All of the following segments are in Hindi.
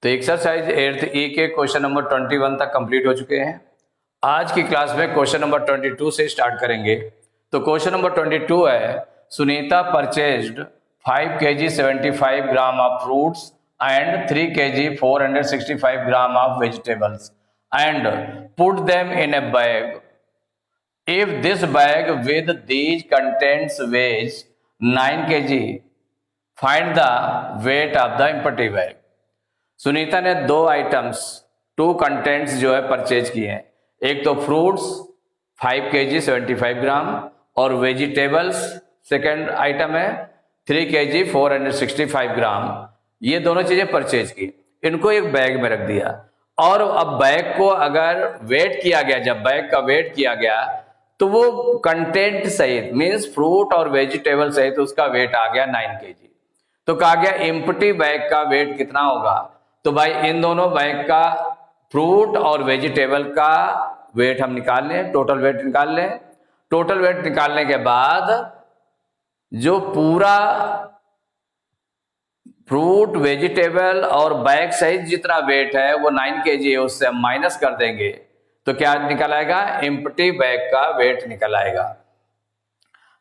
तो एक्सरसाइज 8th ई के क्वेश्चन नंबर 21 तक कंप्लीट हो चुके हैं। आज की क्लास में क्वेश्चन नंबर 22 से स्टार्ट करेंगे। तो क्वेश्चन नंबर 22 है, Sunita purchased 5 kg 75 gram of fruits and 3 kg 465 gram of vegetables and put them in A bag. If this bag with these contents weighs 9 kg, find the weight of the empty bag. Sunita ने दो आइटम्स, टू कंटेंट्स जो है परचेज किए हैं। एक तो फ्रूट्स 5 kg 75 ग्राम और वेजिटेबल्स सेकेंड आइटम है 3 kg 465 ग्राम। ये दोनों चीजें परचेज की, इनको एक बैग में रख दिया और अब बैग को अगर वेट किया गया, जब बैग का वेट किया गया तो वो कंटेंट सहित मीन्स फ्रूट और वेजिटेबल सहित उसका वेट आ गया 9 kg। तो कहा गया एम्प्टी बैग का वेट कितना होगा। तो भाई इन दोनों बैग का फ्रूट और वेजिटेबल का वेट हम निकाल लें, टोटल वेट निकाल लें। टोटल वेट निकालने के बाद जो पूरा फ्रूट वेजिटेबल और बैग सहित जितना वेट है वो 9 kg है, उससे हम माइनस कर देंगे तो क्या निकल आएगा, एम्प्टी बैग का वेट निकल आएगा।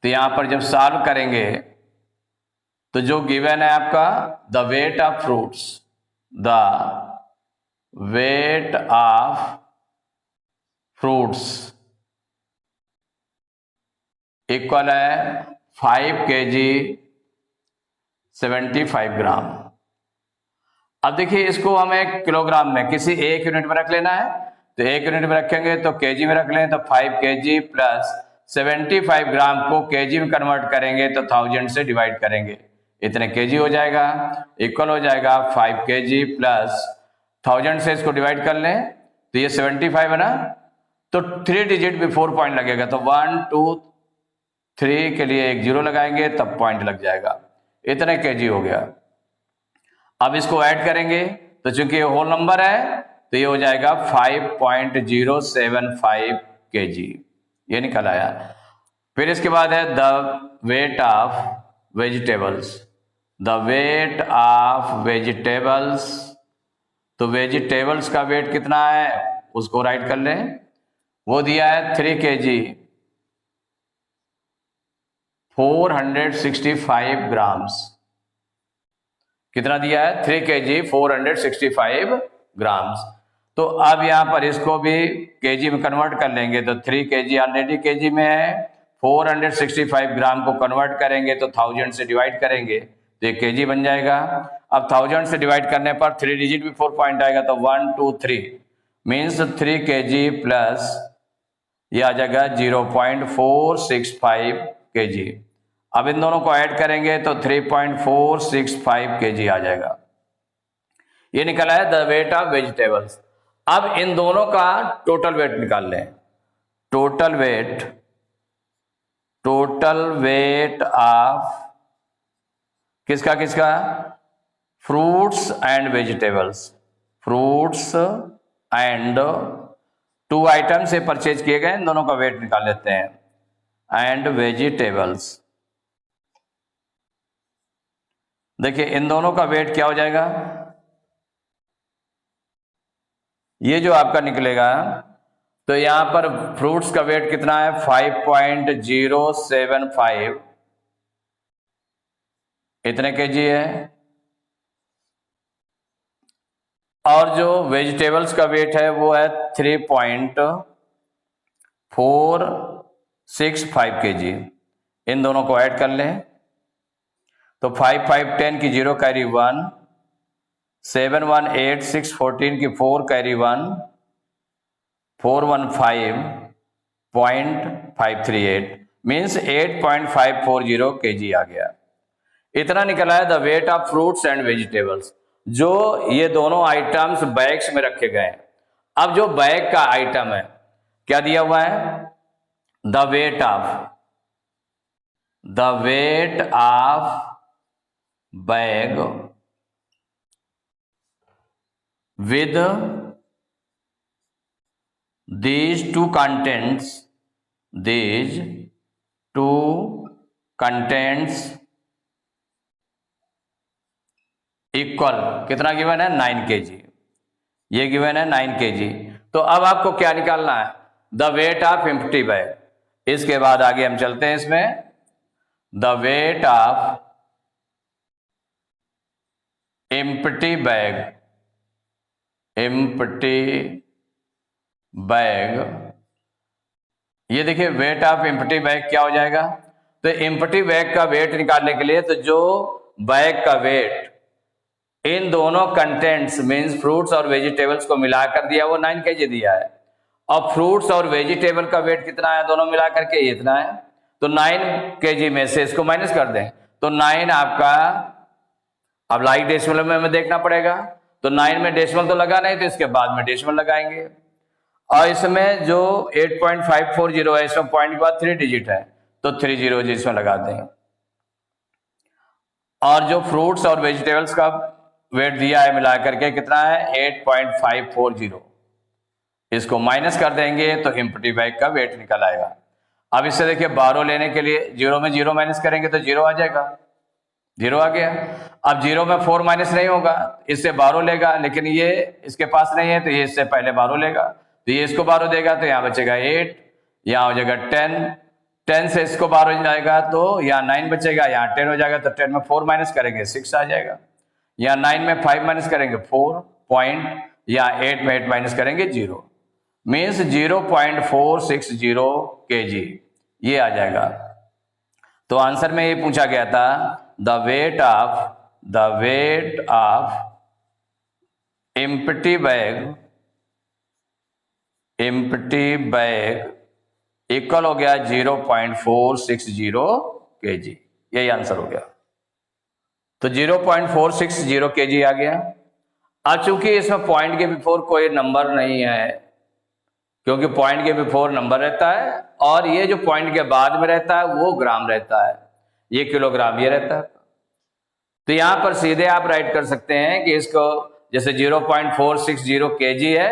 तो यहां पर जब सॉल्व करेंगे तो जो गिवन है आपका the weight of fruits, the weight of fruits equal है 5 kg 75 ग्राम। अब देखिए इसको हमें किलोग्राम में किसी एक यूनिट में रख लेना है, तो एक यूनिट में रखेंगे तो केजी में रख लें तो 5 kg प्लस 75 ग्राम को केजी में कन्वर्ट करेंगे तो 1000 से डिवाइड करेंगे, इतने केजी हो जाएगा, इक्वल हो जाएगा 5 kg प्लस 1000 से इसको डिवाइड कर लें तो ये 75 है ना, तो 3 डिजिट बिफोर पॉइंट लगेगा तो 1 2 3 के लिए एक जीरो लगाएंगे तब पॉइंट लग जाएगा, इतने केजी हो गया। अब इसको ऐड करेंगे तो चूंकि ये होल नंबर है तो ये हो जाएगा 5.075 kg, ये निकल आया। फिर इसके बाद है the weight of vegetables, the weight of vegetables, तो वेजिटेबल्स का वेट कितना है उसको राइट कर लें, वो दिया है 3 kg 465 ग्राम्स। कितना दिया है, 3 kg 465 ग्राम्स। तो अब यहां पर इसको भी केजी में कन्वर्ट कर लेंगे तो 3 kg ऑलरेडी केजी में है, 465 ग्राम को कन्वर्ट करेंगे तो 1000 से डिवाइड करेंगे तो ये केजी बन जाएगा। अब 1000 से डिवाइड करने पर 3 डिजिट बिफोर पॉइंट आएगा तो 1 2 3 मीन्स 3 kg प्लस ये आ जाएगा 0.465 kg। अब इन दोनों को ऐड करेंगे तो 3.465 kg आ जाएगा, ये निकला है द वेट ऑफ वेजिटेबल्स। अब इन दोनों का टोटल वेट निकाल लें, टोटल वेट ऑफ किसका किसका, fruits and vegetables, fruits and two item से परचेज किए गए, इन दोनों का वेट निकाल लेते हैं, एंड वेजिटेबल्स। देखिए इन दोनों का वेट क्या हो जाएगा, ये जो आपका निकलेगा तो यहां पर फ्रूट्स का वेट कितना है 5.075, इतने केजी है, और जो वेजिटेबल्स का वेट है वो है 3.465 kg। इन दोनों को ऐड कर लें तो 5 5 10 की 0 कैरी 1, 7 1 8 6 14 की 4 कैरी 1, 415.538 मीन्स 8.540 kg आ गया। इतना निकला है the weight of fruits and vegetables, जो ये दोनों आइटम्स बैग्स में रखे गए हैं। अब जो बैग का आइटम है क्या दिया हुआ है, the weight of bag with these two contents equal कितना गिवन है 9 kg, ये गिवन है 9 kg। तो अब आपको क्या निकालना है, the weight of empty bag. इसके बाद आगे हम चलते हैं इसमें, the weight of empty bag, empty bag, ये देखिए वेट ऑफ एम्प्टी बैग क्या हो जाएगा। तो एम्प्टी बैग का वेट निकालने के लिए तो जो बैग का वेट इन दोनों कंटेंट्स मींस फ्रूट्स और वेजिटेबल्स को मिलाकर दिया वो 9 kg दिया है। अब फ्रूट्स और वेजिटेबल का वेट कितना है दोनों मिलाकर के, इतना है। तो 9 kg में से इसको माइनस कर दें तो 9 आपका, अब लाइक डेसिमल में हमें देखना पड़ेगा, तो 9 में डेसिमल तो लगा नहीं, तो इसके बाद में डेसिमल लगाएंगे। और इसमें जो 8.540 है, इसमें पॉइंट के बाद 3 डिजिट है, तो 3 जीरो इसमें लगा दें। और जो फ्रूट्स और वेजिटेबल्स का वेट दिया है मिला करके कितना है 8.540, इसको माइनस कर देंगे तो एम्प्टी बैग का वेट निकल आएगा। अब इससे देखिए 12 लेने के लिए 0 में 0 माइनस करेंगे तो 0 आ जाएगा, 0 आ गया। अब 0 में 4 माइनस नहीं होगा, इससे 12 लेगा, लेकिन ये इसके पास नहीं है तो ये इससे पहले 12 लेगा, तो ये इसको 12 देगा तो यहाँ बचेगा 8, यहाँ हो जाएगा 10, 10 से इसको 12 हो जाएगा तो यहाँ 9 बचेगा, यहाँ 10 हो जाएगा, तो 10 में 4 माइनस करेंगे 6 आ जाएगा, यहाँ 9 में 5 माइनस करेंगे 4 पॉइंट, यहाँ 8 में 8 माइनस करेंगे 0, मीन्स 0.460 kg ये आ जाएगा। तो आंसर में ये पूछा गया था the weight of empty bag equal हो गया 0.460 kg, यही आंसर हो गया। तो 0.460 kg आ गया। अब चूंकि इसमें पॉइंट के बिफोर कोई नंबर नहीं है, क्योंकि पॉइंट के बिफोर नंबर रहता है और ये जो पॉइंट के बाद में रहता है वो ग्राम रहता है, ये किलोग्राम ये रहता है। तो यहां पर सीधे आप राइट कर सकते हैं कि इसको जैसे 0.460 kg है,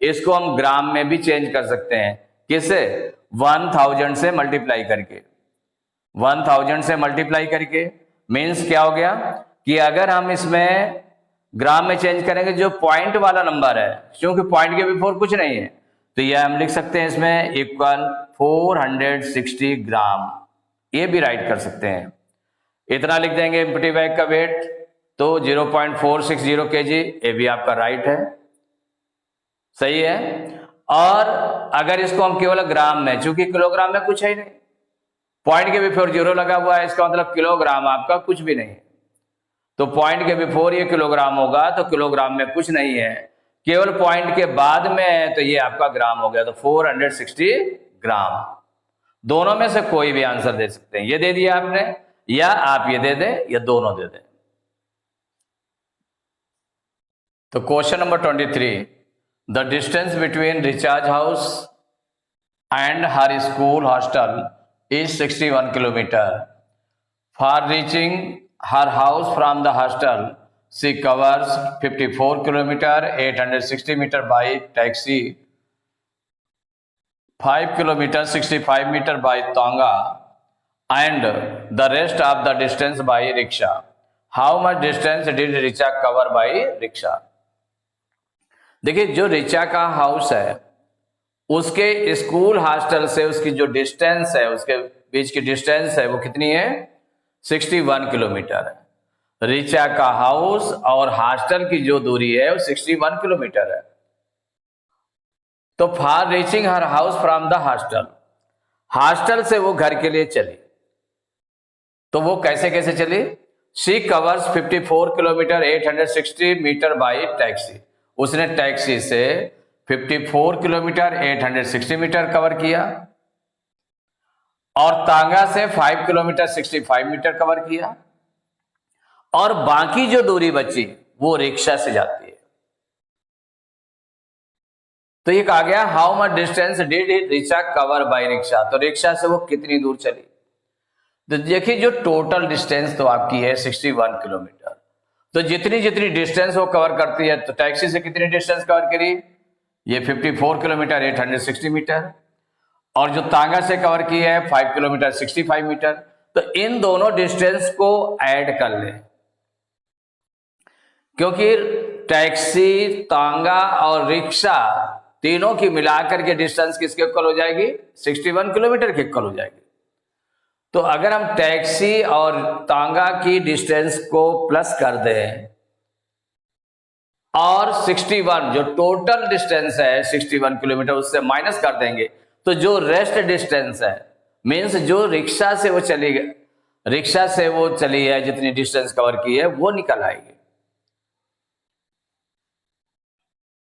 इसको हम ग्राम में भी चेंज कर सकते हैं। किससे? 1000 से मल्टीप्लाई करके, 1000 से मल्टीप्लाई करके मीन्स क्या हो गया कि अगर हम इसमें ग्राम में चेंज करेंगे जो पॉइंट वाला नंबर है, क्योंकि पॉइंट के बिफोर कुछ नहीं है, तो यह हम लिख सकते हैं इसमें इक्वल 460 ग्राम, ये भी राइट कर सकते हैं। इतना लिख देंगे एम्प्टी बैग का वेट, तो 0.460 kg, ये भी आपका राइट है, सही है। और अगर इसको हम केवल ग्राम में, चूंकि किलोग्राम में कुछ है ही नहीं, पॉइंट के बिफोर 0 लगा हुआ है, इसका मतलब किलोग्राम आपका कुछ भी नहीं है, तो पॉइंट के बिफोर ये किलोग्राम होगा, तो किलोग्राम में कुछ नहीं है, केवल पॉइंट के बाद में है, तो ये आपका ग्राम हो गया, तो 460 ग्राम। दोनों में से कोई भी आंसर दे सकते हैं, ये दे दिया आपने, या आप ये दे दें या दोनों दे दें। तो question number 23, the distance between Richa's house and her school hostel is 61 kilometer. For reaching her house from the hostel, she covers 54 kilometer, 860 meter by taxi, 5 kilometer, 65 meter by Tonga, and the rest of the distance by rickshaw. How much distance did rickshaw cover by rickshaw? देखिए, जो रिचा का हाउस है उसके स्कूल हॉस्टल से उसकी जो डिस्टेंस है, उसके बीच की डिस्टेंस है वो कितनी है 61 किलोमीटर है। रिचा का हाउस और हॉस्टल की जो दूरी है वो 61 किलोमीटर है। तो for reaching her house from the hostel, hostel से वो घर के लिए चली, तो वो कैसे कैसे चली? She covers 54 kilometre 860 metre by taxi, उसने टैक्सी से 54 किलोमीटर 860 मीटर कवर किया, और तांगा से 5 किलोमीटर 65 मीटर कवर किया, और बाकी जो दूरी बची वो रिक्शा से जाती है। तो ये कहा गया how much distance did rickshaw cover by rickshaw, तो रिक्शा से वो कितनी दूर चली। तो देखिए, जो टोटल डिस्टेंस तो आपकी है 61 किलोमीटर, तो जितनी जितनी डिस्टेंस वो कवर करती है, तो टैक्सी से कितनी डिस्टेंस कवर करी, ये 54 किलोमीटर 860 मीटर, और जो तांगा से कवर की है 5 किलोमीटर 65 मीटर। तो इन दोनों डिस्टेंस को ऐड कर ले, क्योंकि टैक्सी, तांगा और रिक्शा तीनों की मिलाकर के डिस्टेंस किसके इक्वल हो जाएगी? 61 किलोमीटर के इक्वल हो जाएगी। तो अगर हम टैक्सी और तांगा की डिस्टेंस को प्लस कर दें और 61 जो टोटल डिस्टेंस है 61 किलोमीटर उससे माइनस कर देंगे, तो जो रेस्ट डिस्टेंस है मीन्स जो रिक्शा से वो चली है जितनी डिस्टेंस कवर की है वो निकल आएगी।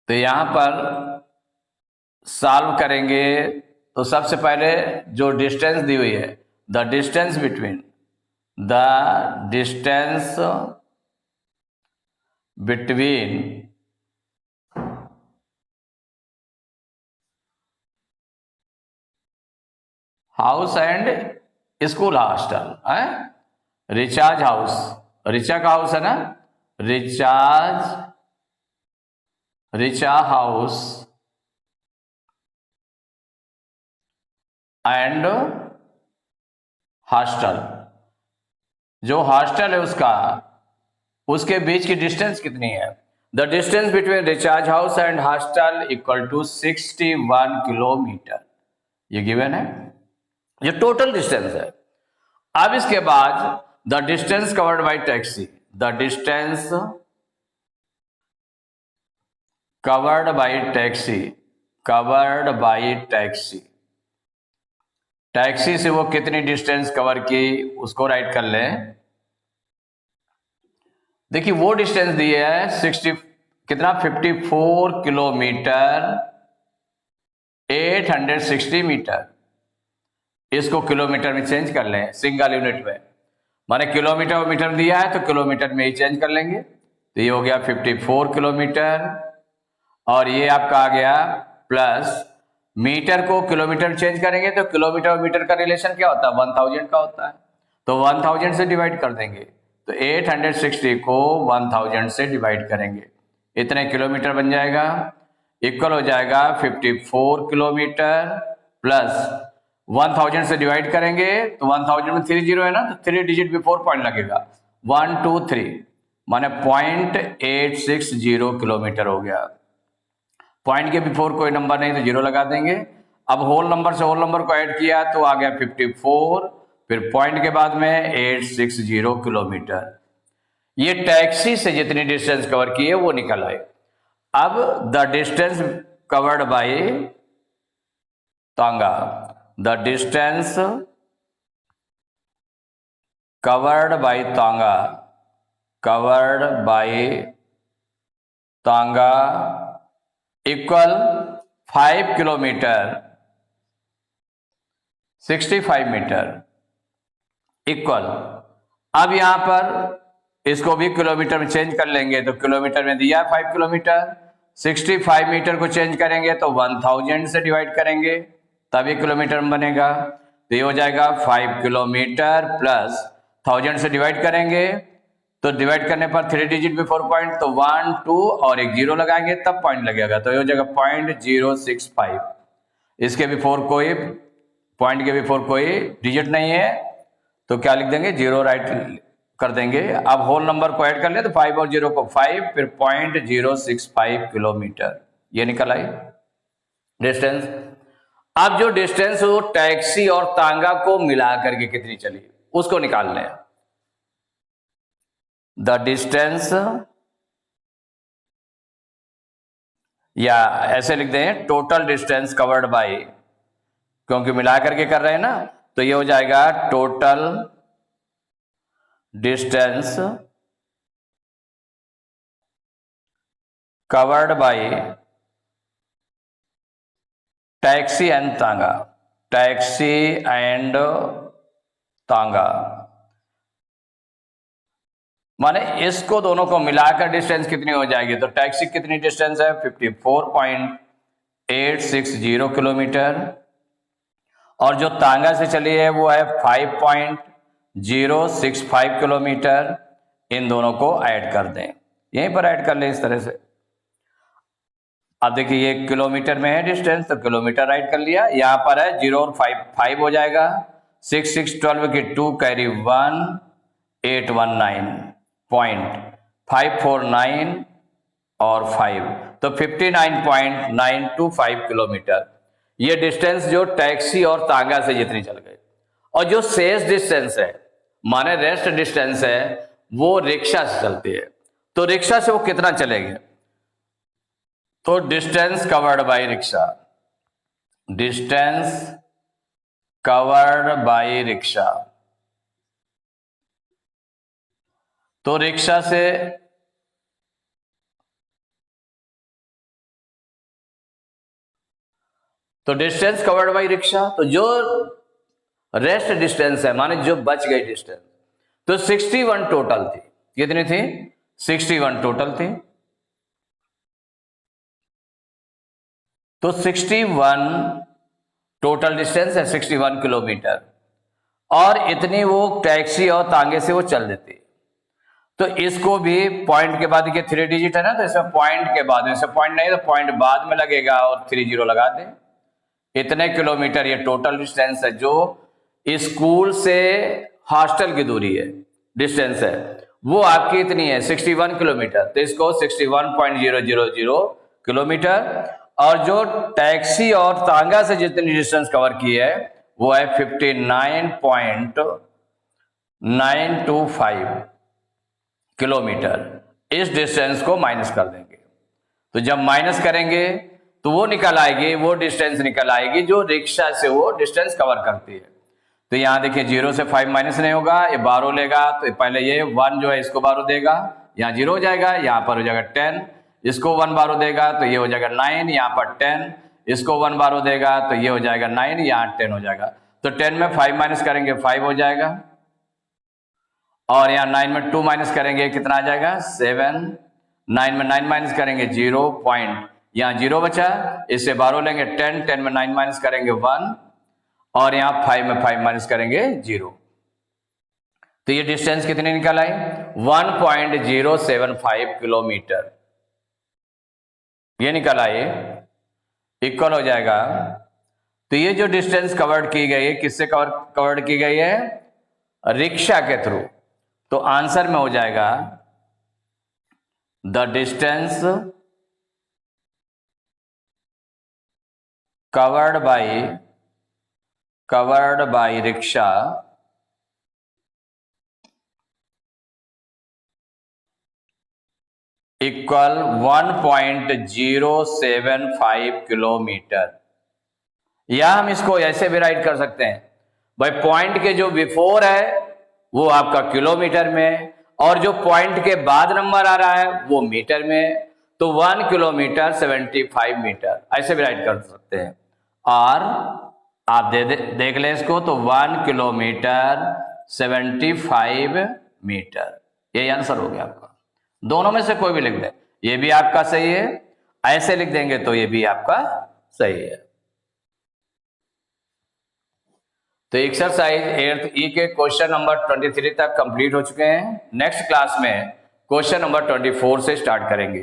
तो यहां पर सॉल्व करेंगे तो सबसे पहले जो डिस्टेंस दी हुई है, the distance between house and school hostel है। रिचार्ज हाउस, रिचा का हाउस है ना, रिचा हाउस एंड हॉस्टल, जो हॉस्टल है उसके बीच की डिस्टेंस कितनी है? The distance between Richa's house and hostel equal to 61 kilometre, ये गिवन है, ये टोटल डिस्टेंस है। अब इसके बाद the distance covered by taxi, the distance covered by taxi, taxi से वो कितनी डिस्टेंस कवर की उसको राइट कर लें। देखिए वो डिस्टेंस दी है 54 किलोमीटर 860 मीटर। इसको किलोमीटर में चेंज कर लें सिंगल यूनिट में, माने किलोमीटर मीटर दिया है तो किलोमीटर में ही चेंज कर लेंगे। तो ये हो गया 54 किलोमीटर और ये आपका आ गया प्लस मीटर को किलोमीटर चेंज करेंगे तो किलोमीटर और मीटर का रिलेशन क्या होता है? 1000 का होता है। तो 1000 से डिवाइड कर देंगे तो 860 को 1000 से डिवाइड करेंगे, इतने किलोमीटर बन जाएगा, इक्वल हो जाएगा 54 किलोमीटर प्लस 1000 से डिवाइड करेंगे तो 1000 में 3 जीरो है ना, तो 3 डिजिट बिफोर पॉइंट लगेगा 1 2 3 माने 0.860 किलोमीटर हो गया। पॉइंट के बिफोर कोई नंबर नहीं तो जीरो लगा देंगे। अब होल नंबर से होल नंबर को ऐड किया तो आ गया 54, फिर पॉइंट के बाद में 860 किलोमीटर। ये टैक्सी से जितनी डिस्टेंस कवर की है वो निकल आए। अब द डिस्टेंस कवर्ड बाय तांगा, द डिस्टेंस कवर्ड बाय तांगा इक्वल 5 किलोमीटर 65 मीटर इक्वल। अब यहां पर इसको भी किलोमीटर में चेंज कर लेंगे तो किलोमीटर में दिया 5 किलोमीटर, 65 मीटर को चेंज करेंगे तो 1000 से डिवाइड करेंगे तभी किलोमीटर में बनेगा। तो ये हो जाएगा 5 किलोमीटर प्लस 1000 से डिवाइड करेंगे तो डिवाइड करने पर 3 डिजिट बिफोर पॉइंट तो 1 2 और एक जीरो लगाएंगे तब पॉइंट लगेगा, तो ये हो जाएगा 0.065। इसके बिफोर कोई पॉइंट के बिफोर कोई डिजिट नहीं है तो क्या लिख देंगे? जीरो राइट कर देंगे। अब होल नंबर को ऐड कर ले तो 5 और 0 को 5, फिर 0.065 किलोमीटर ये निकल आई डिस्टेंस। अब जो डिस्टेंस हो टैक्सी और तांगा को मिला करके कितनी चली उसको निकाल लें। द डिस्टेंस, या ऐसे लिख दें टोटल डिस्टेंस कवर्ड बाय, क्योंकि मिला करके कर रहे हैं ना, तो ये हो जाएगा total distance covered by taxi and तांगा, माने इसको दोनों को मिलाकर डिस्टेंस कितनी हो जाएगी? तो टैक्सी कितनी डिस्टेंस है? 54.860 किलोमीटर और जो तांगा से चली है वो है 5.065 किलोमीटर। इन दोनों को ऐड कर दें, यहीं पर ऐड कर लें इस तरह से। अब देखिए ये किलोमीटर में है डिस्टेंस तो किलोमीटर राइट कर लिया, यहां पर है 0 और 5 हो जाएगा, 6 6 12 की 2 कैरी 1 819 पॉइंट 549 और 5, तो 59.925 किलोमीटर ये डिस्टेंस जो टैक्सी और तांगा से जितनी चल गई। और जो शेष डिस्टेंस है माने रेस्ट डिस्टेंस है वो रिक्शा से चलती है। तो रिक्शा से वो कितना चलेंगे, तो distance covered bye rickshaw, distance covered bye rickshaw, तो रिक्शा से तो डिस्टेंस कवर्ड बाय रिक्शा, तो जो रेस्ट डिस्टेंस है माने जो बच गई डिस्टेंस, तो 61 टोटल थी। कितनी थी? 61 टोटल थी। तो 61 टोटल डिस्टेंस है, 61 किलोमीटर, और इतनी वो टैक्सी और तांगे से वो चल देती। तो इसको भी पॉइंट के बाद, ये 3 डिजिट है ना, तो इसमें पॉइंट के बाद, इसमें पॉइंट नहीं तो पॉइंट बाद में लगेगा और 30 लगा दें। इतने किलोमीटर ये टोटल डिस्टेंस है जो स्कूल से हॉस्टल की दूरी है, डिस्टेंस है, वो आपकी इतनी है 61 किलोमीटर। तो इसको 61.000 किलोमीटर, और जो टैक्सी और तांगा से जितनी डिस्टेंस कवर की है वो है 59.925 किलोमीटर। इस डिस्टेंस को माइनस कर देंगे, तो जब माइनस करेंगे तो वो निकल आएगी, वो डिस्टेंस निकल आएगी जो रिक्शा से वो डिस्टेंस कवर करती है। तो यहां देखिए 0 से 5 माइनस नहीं होगा, ये 12 लेगा, तो पहले ये 1 जो है इसको 12 देगा, यहाँ 0 हो जाएगा, यहाँ पर हो जाएगा 10, इसको 1 12 देगा तो ये हो जाएगा 9, यहाँ पर 10, इसको 1 12 देगा तो ये हो जाएगा 9, यहाँ 10 हो जाएगा। तो 10 में 5 माइनस करेंगे 5 हो जाएगा, और यहाँ 9 में 2 माइनस करेंगे कितना आ जाएगा 7, 9 में 9 माइनस करेंगे 0 पॉइंट, यहाँ 0 बचा, इससे 12 लेंगे 10, 10 में 9 माइनस करेंगे 1, और यहाँ 5 में 5 माइनस करेंगे 0। तो ये डिस्टेंस कितनी निकल आई 1.075 किलोमीटर, ये निकल आए, इक्वल हो जाएगा। तो ये जो डिस्टेंस कवर्ड की गई है किससे कवर्ड की गई है, रिक्शा के थ्रू। तो आंसर में हो जाएगा the distance covered bye rickshaw equal 1.075 kilometre. या हम इसको ऐसे भी राइट कर सकते हैं भाई, पॉइंट के जो बिफोर है वो आपका किलोमीटर में, और जो पॉइंट के बाद नंबर आ रहा है वो मीटर में, तो 1 किलोमीटर 75 मीटर, ऐसे भी राइट कर सकते हैं। और आप देख लें इसको, तो 1 किलोमीटर 75 मीटर, ये आंसर हो गया आपका। दोनों में से कोई भी लिख दे, ये भी आपका सही है, ऐसे लिख देंगे तो ये भी आपका सही है। तो एक्सरसाइज 8th ई के क्वेश्चन नंबर 23 तक कंप्लीट हो चुके हैं। नेक्स्ट क्लास में क्वेश्चन नंबर 24 से स्टार्ट करेंगे।